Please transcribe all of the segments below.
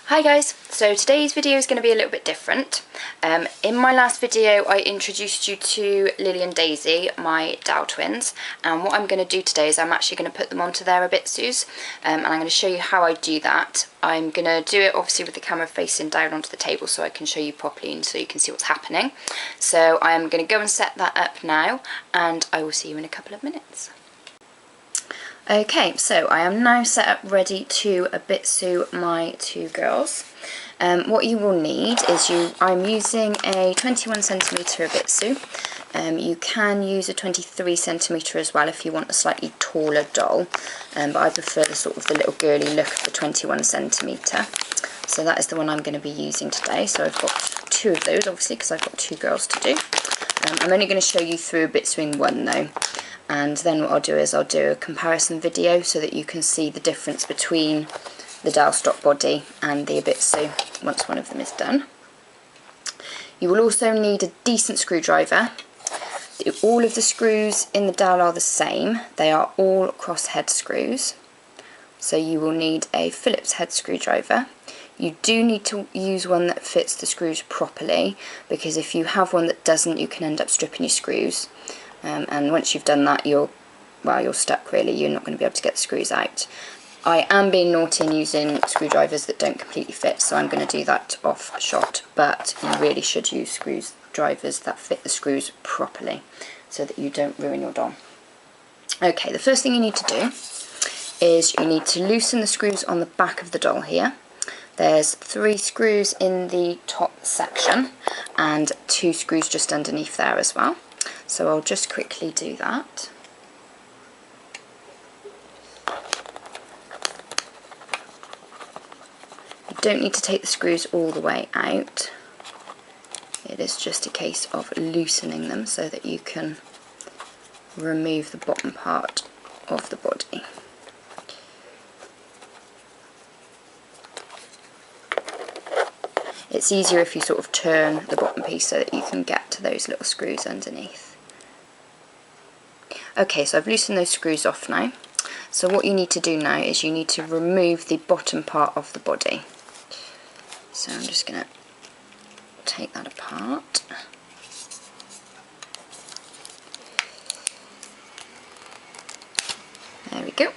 Hi guys, so today's video is going to be a little bit different. In my last video I introduced you to Lily and Daisy, my Dow twins, and what I'm going to do today is I'm actually going to put them onto their Obitsus, and I'm going to show you how I do that. I'm going to do it obviously with the camera facing down onto the table so I can show you properly and so you can see what's happening. So I'm going to go and set that up now and I will see you in a couple of minutes. Okay, so I am now set up ready to Obitsu my two girls. What you will need is I'm using a 21cm Obitsu. You can use a 23cm as well if you want a slightly taller doll, but I prefer the little girly look of the 21cm. So that is the one I'm going to be using today. So I've got two of those, obviously, because I've got two girls to do. I'm only going to show you through Obitsuing one though. And then what I'll do is I'll do a comparison video so that you can see the difference between the Dow stock body and the Obitsu once one of them is done. You will also need a decent screwdriver. All of the screws in the Dow are the same. They are all cross head screws. So you will need a Phillips head screwdriver. You do need to use one that fits the screws properly, because if you have one that doesn't, you can end up stripping your screws. And once you've done that, you're stuck really. You're not going to be able to get the screws out. I am being naughty and using screwdrivers that don't completely fit, so I'm going to do that off shot. But you really should use screwdrivers that fit the screws properly, so that you don't ruin your doll. Okay, the first thing you need to do is you need to loosen the screws on the back of the doll here. There's 3 screws in the top section and 2 screws just underneath there as well. So I'll just quickly do that. You don't need to take the screws all the way out. It is just a case of loosening them so that you can remove the bottom part of the body. It's easier if you turn the bottom piece so that you can get to those little screws underneath. Okay, so I've loosened those screws off now. So what you need to do now is you need to remove the bottom part of the body. So I'm just going to take that apart. There we go.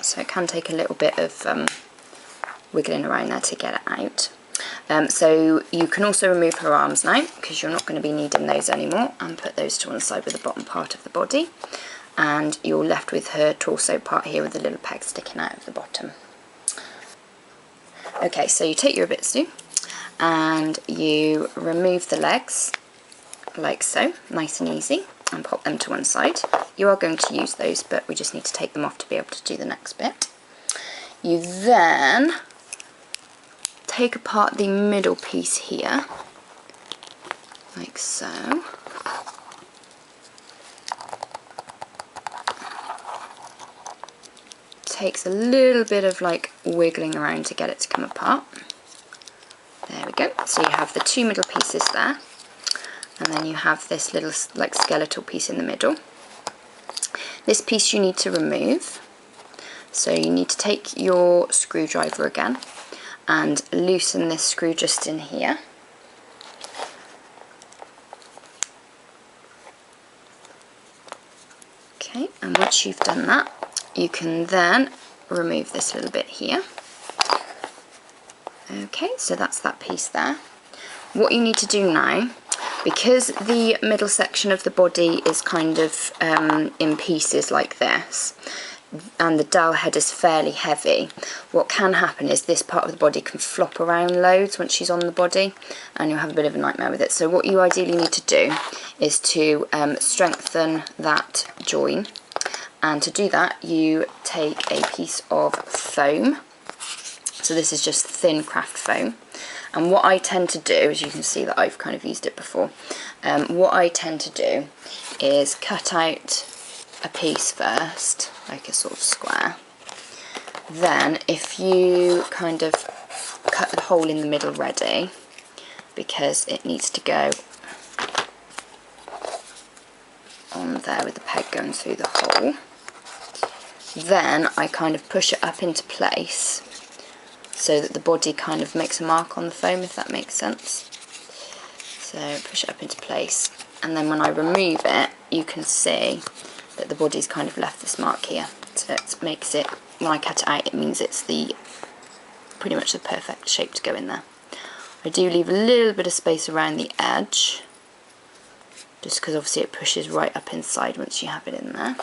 So it can take a little bit of wiggling around there to get it out. So you can also remove her arms now, because you're not going to be needing those anymore, and put those to one side with the bottom part of the body, and you're left with her torso part here with the little peg sticking out of the bottom. Okay, so you take your Obitsu and you remove the legs like so, nice and easy, and pop them to one side. You are going to use those, but we just need to take them off to be able to do the next bit. You then take apart the middle piece here, like so. Takes a little bit of wiggling around to get it to come apart. There we go. So you have the 2 middle pieces there, and then you have this little skeletal piece in the middle. This piece you need to remove. So you need to take your screwdriver again and loosen this screw just in here. Okay, and once you've done that, you can then remove this little bit here. Okay, so that's that piece there. What you need to do now, because the middle section of the body is kind of in pieces like this, and the doll head is fairly heavy, what can happen is this part of the body can flop around loads once she's on the body, and you'll have a bit of a nightmare with it. So what you ideally need to do is to strengthen that join, and to do that you take a piece of foam. So this is just thin craft foam, and what I tend to do, as you can see that I've kind of used it before, what I tend to do is cut out a piece first, like a sort of square. Then if you kind of cut the hole in the middle ready, because it needs to go on there with the peg going through the hole, then I kind of push it up into place so that the body kind of makes a mark on the foam, if that makes sense. So push it up into place, and then when I remove it, you can see that the body's kind of left this mark here. So it makes it, when I cut it out, it means it's pretty much the perfect shape to go in there. I do leave a little bit of space around the edge, just because obviously it pushes right up inside once you have it in there.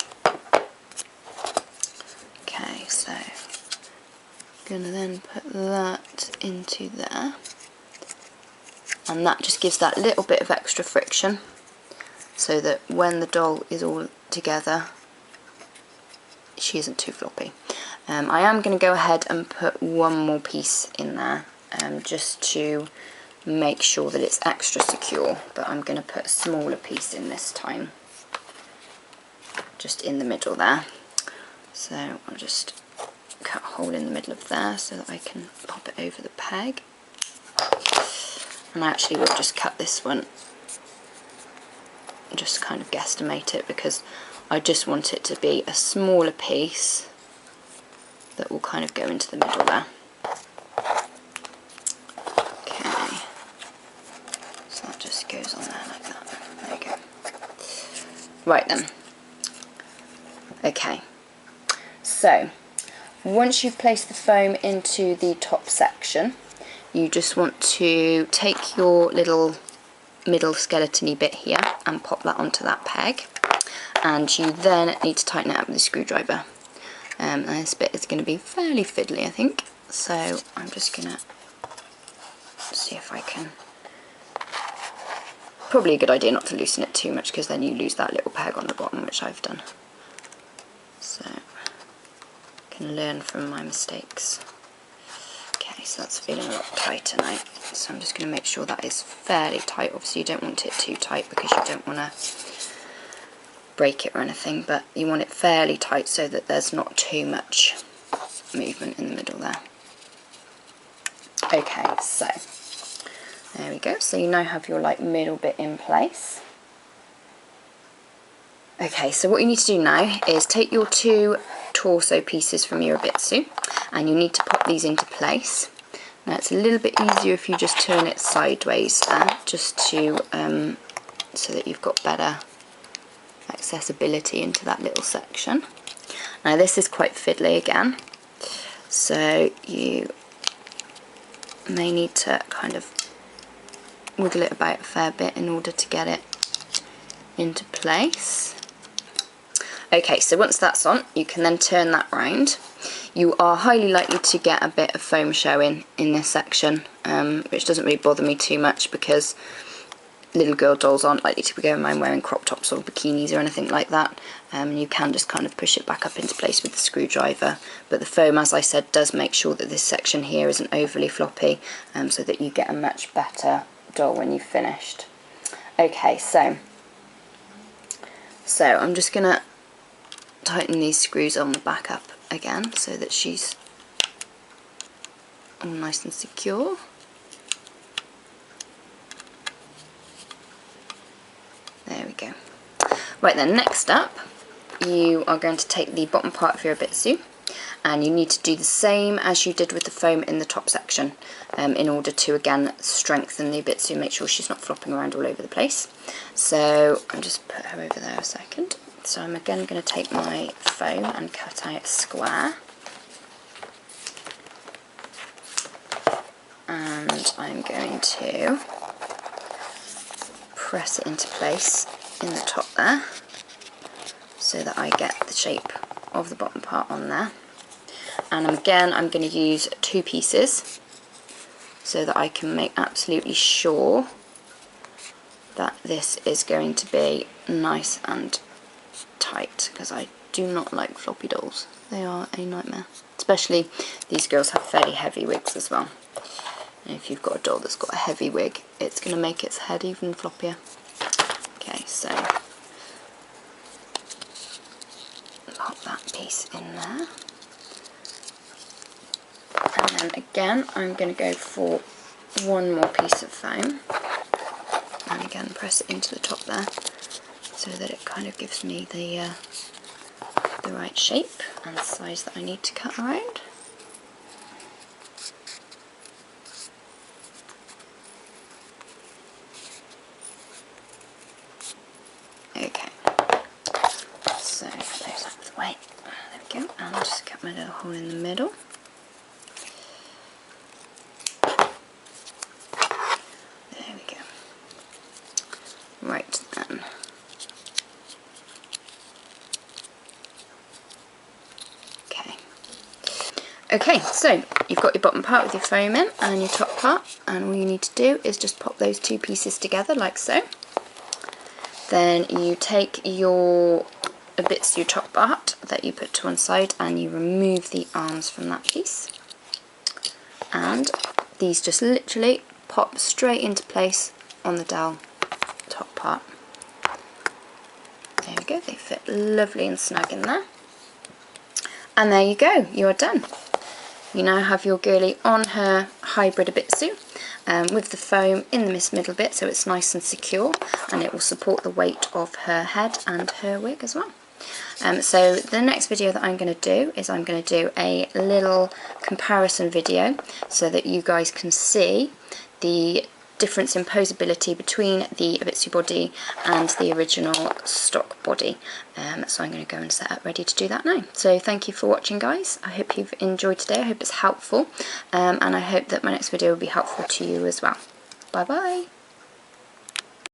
Okay, so I'm going to then put that into there, and that just gives that little bit of extra friction, so that when the doll is all together, she isn't too floppy. I am going to go ahead and put one more piece in there, just to make sure that it's extra secure, but I'm going to put a smaller piece in this time, just in the middle there. So I'll just cut a hole in the middle of there so that I can pop it over the peg. And I actually will just cut this one, just kind of guesstimate it, because I just want it to be a smaller piece that will kind of go into the middle there. Okay, so that just goes on there like that. There you go. Right then. Okay, so once you've placed the foam into the top section, you just want to take your little middle skeleton-y bit here and pop that onto that peg, and you then need to tighten it up with a screwdriver. And this bit is going to be fairly fiddly, I think, so I'm just going to see if I can. Probably a good idea not to loosen it too much, because then you lose that little peg on the bottom, which I've done. So I can learn from my mistakes. Okay, so that's feeling a lot tighter now, so I'm just going to make sure that is fairly tight. Obviously you don't want it too tight because you don't want to break it or anything, but you want it fairly tight so that there's not too much movement in the middle there. Okay, so there we go. So you now have your middle bit in place. Okay, so what you need to do now is take your two torso pieces from your Obitsu, and you need to pop these into place. Now it's a little bit easier if you just turn it sideways there, just to so that you've got better accessibility into that little section. Now this is quite fiddly again, so you may need to kind of wiggle it about a fair bit in order to get it into place. Okay, so once that's on, you can then turn that round. You are highly likely to get a bit of foam showing in this section, which doesn't really bother me too much, because little girl dolls aren't likely to be going around wearing crop tops or bikinis or anything like that. You can just kind of push it back up into place with the screwdriver, but the foam, as I said, does make sure that this section here isn't overly floppy, so that you get a much better doll when you've finished. Okay, so I'm just going to tighten these screws on the back up again so that she's all nice and secure. There we go. Right then, next up you are going to take the bottom part of your Obitsu, and you need to do the same as you did with the foam in the top section, in order to again strengthen the Obitsu, make sure she's not flopping around all over the place. So I'll just put her over there a second. So I'm again going to take my foam and cut out a square, and I'm going to press it into place in the top there so that I get the shape of the bottom part on there. And again, I'm going to use two pieces so that I can make absolutely sure that this is going to be nice and tight, because I do not like floppy dolls. They are a nightmare. Especially these girls have fairly heavy wigs as well. And if you've got a doll that's got a heavy wig, it's going to make its head even floppier. Okay, so pop that piece in there. And then again, I'm going to go for one more piece of foam. And again, press it into the top there, so that it kind of gives me the right shape and size that I need to cut around. little hole in the middle. There we go. Right then. Okay, so you've got your bottom part with your foam in and your top part, and all you need to do is just pop those two pieces together like so. Then you take your Obitsu top part that you put to one side and you remove the arms from that piece. And these just literally pop straight into place on the dowel top part. There we go, they fit lovely and snug in there. And there you go, you are done. You now have your girlie on her hybrid Obitsu with the foam in the middle bit, so it's nice and secure, and it will support the weight of her head and her wig as well. So the next video that I'm going to do is I'm going to do a little comparison video so that you guys can see the difference in posability between the Obitsu body and the original stock body. So I'm going to go and set up ready to do that now. So thank you for watching, guys. I hope you've enjoyed today. I hope it's helpful, and I hope that my next video will be helpful to you as well. Bye bye.